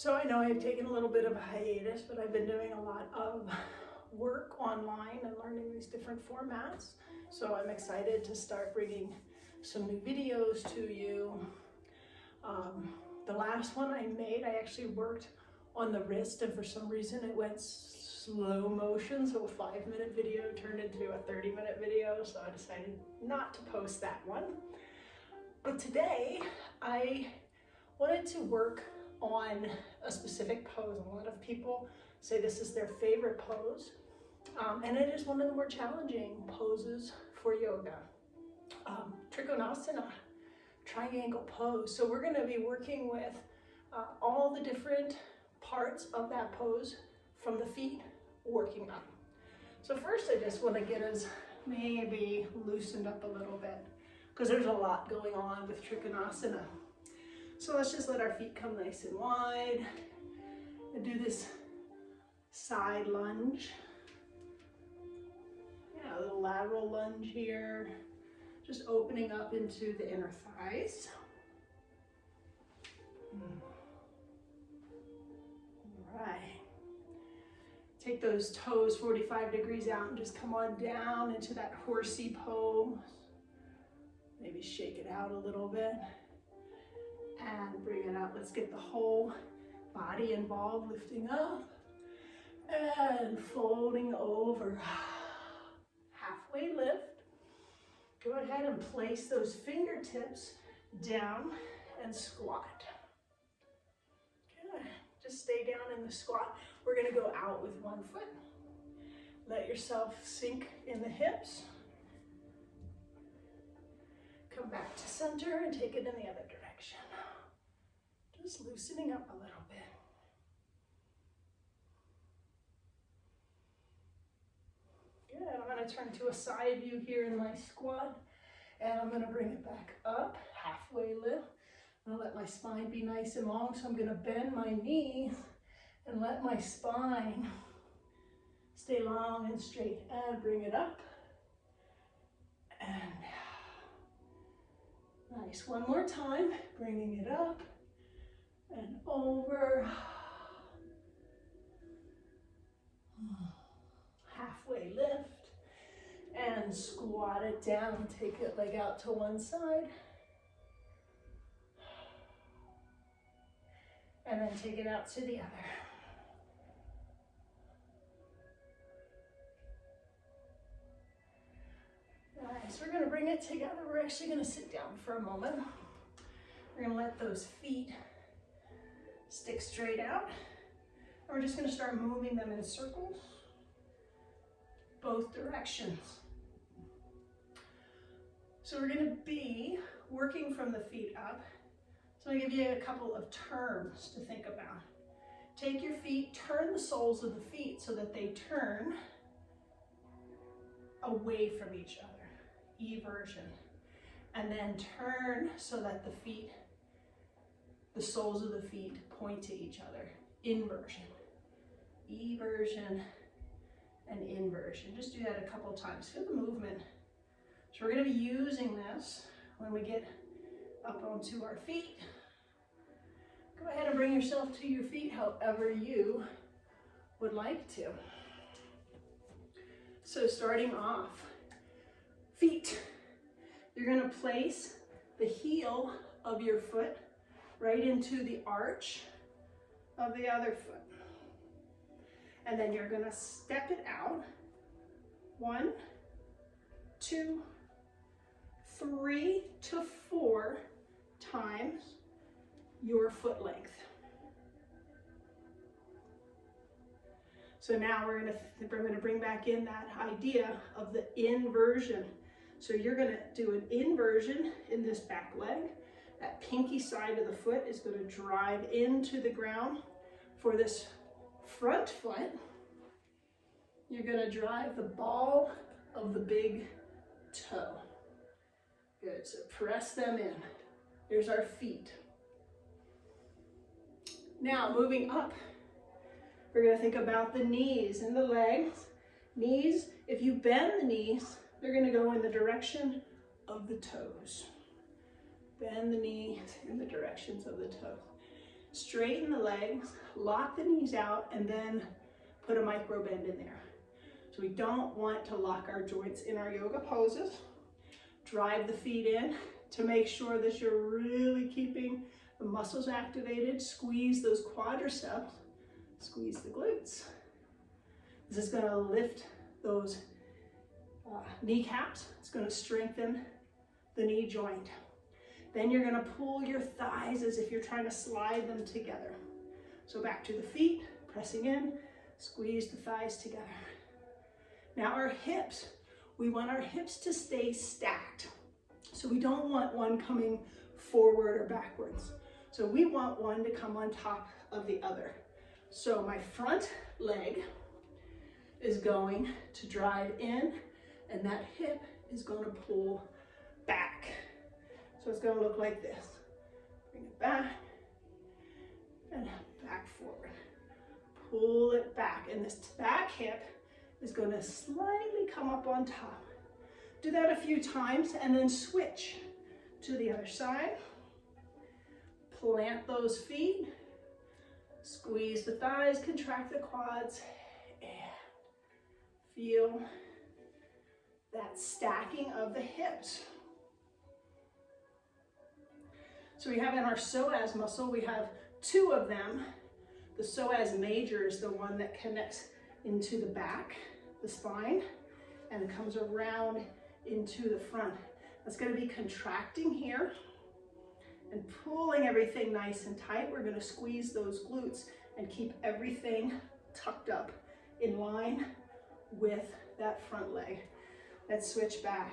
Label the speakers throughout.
Speaker 1: So I know I've taken a little bit of a hiatus, but I've been doing a lot of work online and learning these different formats. So I'm excited to start bringing some new videos to you. The last one I made, I actually worked on the wrist, and for some reason it went slow motion, so a 5-minute video turned into a 30-minute video, so I decided not to post that one. But today I wanted to work on a specific pose. A lot of people say this is their favorite pose, and it is one of the more challenging poses for yoga. Trikonasana, triangle pose. So we're going to be working with all the different parts of that pose from the feet working up. So first I just want to get us maybe loosened up a little bit, because there's a lot going on with Trikonasana. So let's just let our feet come nice and wide and do this side lunge. Yeah, a little lateral lunge here, just opening up into the inner thighs. All right. Take those toes 45 degrees out and just come on down into that horsey pose. Maybe shake it out a little bit and bring it up. Let's get the whole body involved, lifting up and folding over. Halfway lift. Go ahead and place those fingertips down and squat. Good. Just stay down in the squat. We're going to go out with one foot. Let yourself sink in the hips. Come back to center and take it in the other direction. Just loosening up a little bit. Good. I'm going to turn to a side view here in my squat, and I'm going to bring it back up, halfway lift. I'm going to let my spine be nice and long, so I'm going to bend my knees and let my spine stay long and straight, and bring it up. And nice. One more time, bringing it up and over. Halfway lift and squat it down. Take it leg out to one side. And then take it out to the other. Nice. We're going to bring it together. We're actually going to sit down for a moment. We're going to let those feet stick straight out. And we're just going to start moving them in circles, both directions. So we're going to be working from the feet up. So I'm going to give you a couple of terms to think about. Take your feet, turn the soles of the feet so that they turn away from each other. Eversion. And then turn so that the soles of the feet point to each other. Inversion. Eversion and inversion. Just do that a couple times. Feel the movement. So we're going to be using this when we get up onto our feet. Go ahead and bring yourself to your feet however you would like to. So starting off, feet. You're going to place the heel of your foot right into the arch of the other foot. And then you're going to step it out. 1, 2, 3 to 4 times your foot length. So now we're going to bring back in that idea of the inversion. So you're going to do an inversion in this back leg. That pinky side of the foot is going to drive into the ground. For this front foot, you're going to drive the ball of the big toe. Good, so press them in. Here's our feet. Now moving up, we're going to think about the knees and the legs. Knees, if you bend the knees, they're going to go in the direction of the toes. Bend the knees in the directions of the toes. Straighten the legs, lock the knees out, and then put a micro bend in there. So we don't want to lock our joints in our yoga poses. Drive the feet in to make sure that you're really keeping the muscles activated. Squeeze those quadriceps, squeeze the glutes. This is going to lift those kneecaps. It's going to strengthen the knee joint. Then you're going to pull your thighs as if you're trying to slide them together. So back to the feet, pressing in, squeeze the thighs together. Now our hips, we want our hips to stay stacked. So we don't want one coming forward or backwards. So we want one to come on top of the other. So my front leg is going to drive in, and that hip is going to pull back. So it's going to look like this. Bring it back and back forward. Pull it back, and this back hip is going to slightly come up on top. Do that a few times and then switch to the other side. Plant those feet. Squeeze the thighs, contract the quads, and feel that stacking of the hips. So we have in our psoas muscle, we have two of them. The psoas major is the one that connects into the back, the spine, and it comes around into the front. That's going to be contracting here and pulling everything nice and tight. We're going to squeeze those glutes and keep everything tucked up in line with that front leg. Let's switch back.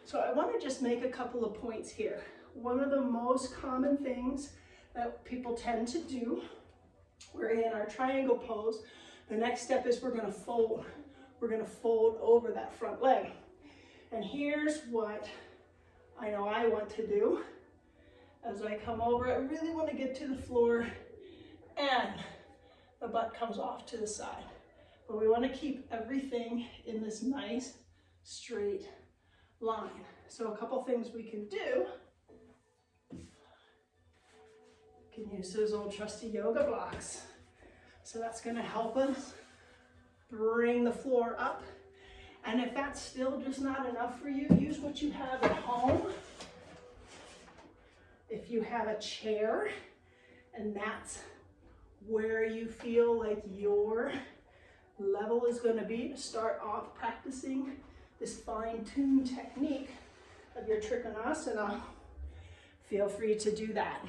Speaker 1: So I want to just make a couple of points here. One of the most common things that people tend to do, we're in our triangle pose. The next step is we're going to fold. We're going to fold over that front leg. And here's what I know I want to do. As I come over, I really want to get to the floor and the butt comes off to the side. But we want to keep everything in this nice straight line. So a couple things we can do. You can use those old trusty yoga blocks. So that's going to help us bring the floor up. And if that's still just not enough for you, use what you have at home. If you have a chair and that's where you feel like your level is going to be to start off practicing this fine-tuned technique of your Trikonasana, feel free to do that.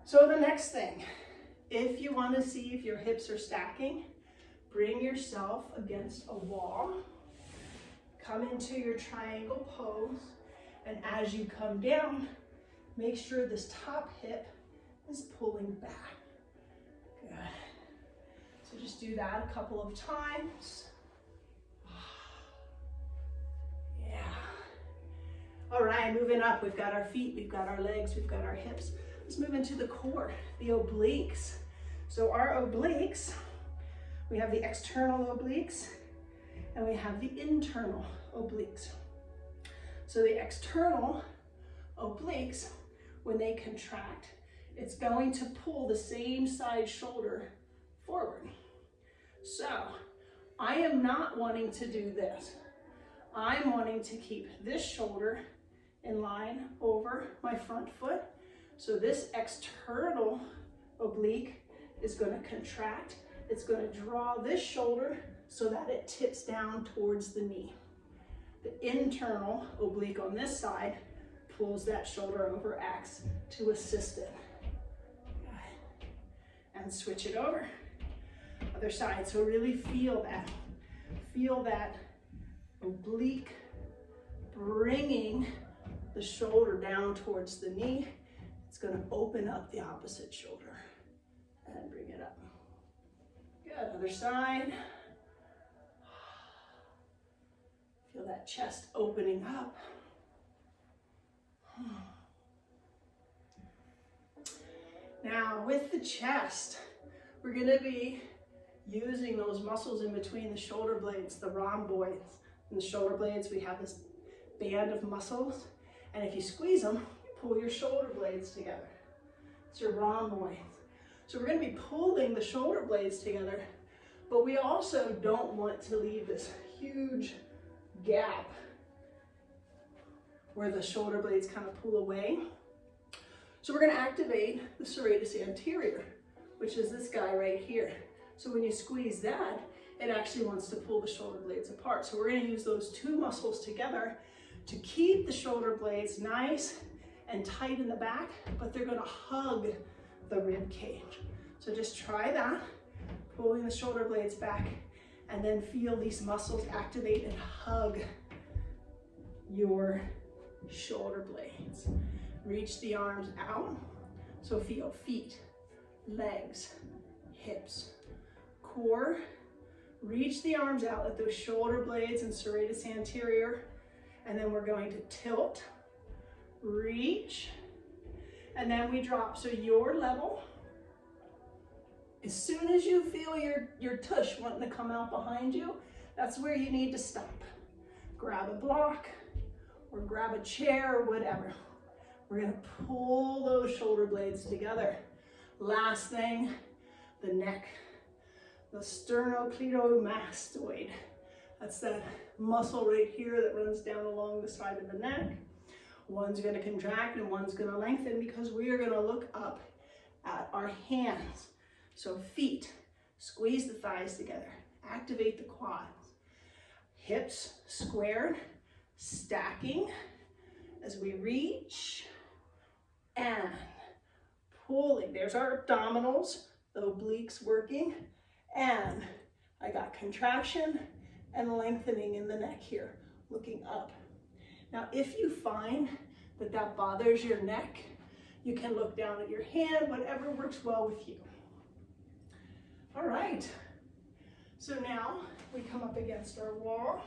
Speaker 1: So the next thing, if you want to see if your hips are stacking, bring yourself against a wall, come into your triangle pose, and as you come down, make sure this top hip is pulling back. Good. So just do that a couple of times. Yeah. All right, moving up. We've got our feet, we've got our legs, we've got our hips. Let's move into the core, the obliques. So our obliques, we have the external obliques and we have the internal obliques. So the external obliques, when they contract, it's going to pull the same side shoulder forward. So I am not wanting to do this. I'm wanting to keep this shoulder in line over my front foot. So this external oblique is going to contract. It's going to draw this shoulder so that it tips down towards the knee. The internal oblique on this side pulls that shoulder over, acts to assist it. And switch it over. Other side. So really feel that. Feel that oblique bringing the shoulder down towards the knee. It's going to open up the opposite shoulder and bring it up. Good. Other side. Feel that chest opening up. Now with the chest, we're going to be using those muscles in between the shoulder blades, the rhomboids. In the shoulder blades, we have this band of muscles. And if you squeeze them, you pull your shoulder blades together. It's your rhomboids. So we're going to be pulling the shoulder blades together, but we also don't want to leave this huge gap where the shoulder blades kind of pull away. So we're going to activate the serratus anterior, which is this guy right here. So when you squeeze that, it actually wants to pull the shoulder blades apart. So we're going to use those two muscles together to keep the shoulder blades nice and tight in the back, but they're going to hug the rib cage. So just try that, pulling the shoulder blades back, and then feel these muscles activate and hug your shoulder blades. Reach the arms out. So feel feet, legs, hips, core. Reach the arms out, let those shoulder blades and serratus anterior, and then we're going to tilt, reach, and then we drop. So your level, as soon as you feel your tush wanting to come out behind you, that's where you need to stop. Grab a block or grab a chair or whatever. We're going to pull those shoulder blades together. Last thing, the neck, the sternocleidomastoid. That's that muscle right here that runs down along the side of the neck. One's going to contract and one's going to lengthen because we are going to look up at our hands. So feet, squeeze the thighs together, activate the quads. Hips squared, stacking as we reach and pulling. There's our abdominals, the obliques working, and I got contraction and lengthening in the neck here, looking up. Now, if you find that that bothers your neck, you can look down at your hand, whatever works well with you. All right, so now we come up against our wall.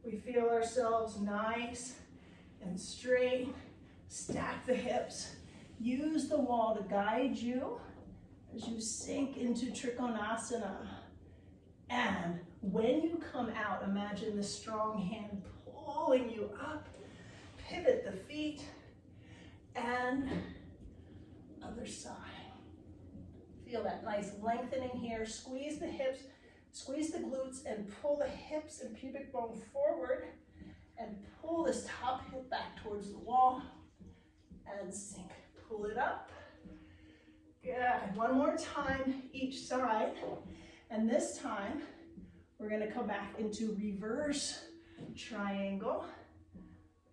Speaker 1: We feel ourselves nice and straight. Stack the hips. Use the wall to guide you as you sink into Trikonasana. And when you come out, imagine the strong hand pulling you up. Pivot the feet and other side. Feel that nice lengthening here. Squeeze the hips, squeeze the glutes, and pull the hips and pubic bone forward. And pull this top hip back towards the wall. And sink. Pull it up. Good. One more time each side. And this time, we're going to come back into reverse triangle.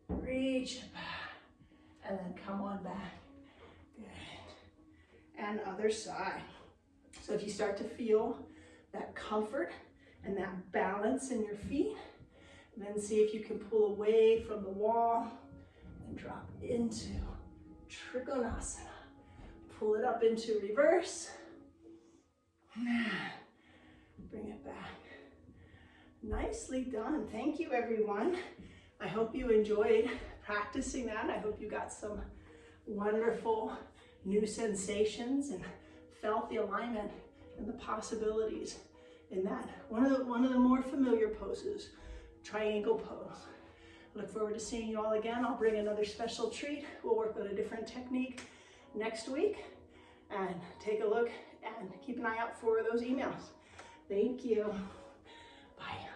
Speaker 1: Reach and then come on back. Good. And other side. So if you start to feel that comfort and that balance in your feet, then see if you can pull away from the wall and drop into Trikonasana. Pull it up into reverse. Bring it back. Nicely done. Thank you, everyone. I hope you enjoyed practicing that. I hope you got some wonderful new sensations and felt the alignment and the possibilities in that. One of the more familiar poses, triangle pose. Look forward to seeing you all again. I'll bring another special treat. We'll work with a different technique next week. And take a look and keep an eye out for those emails. Thank you. Bye.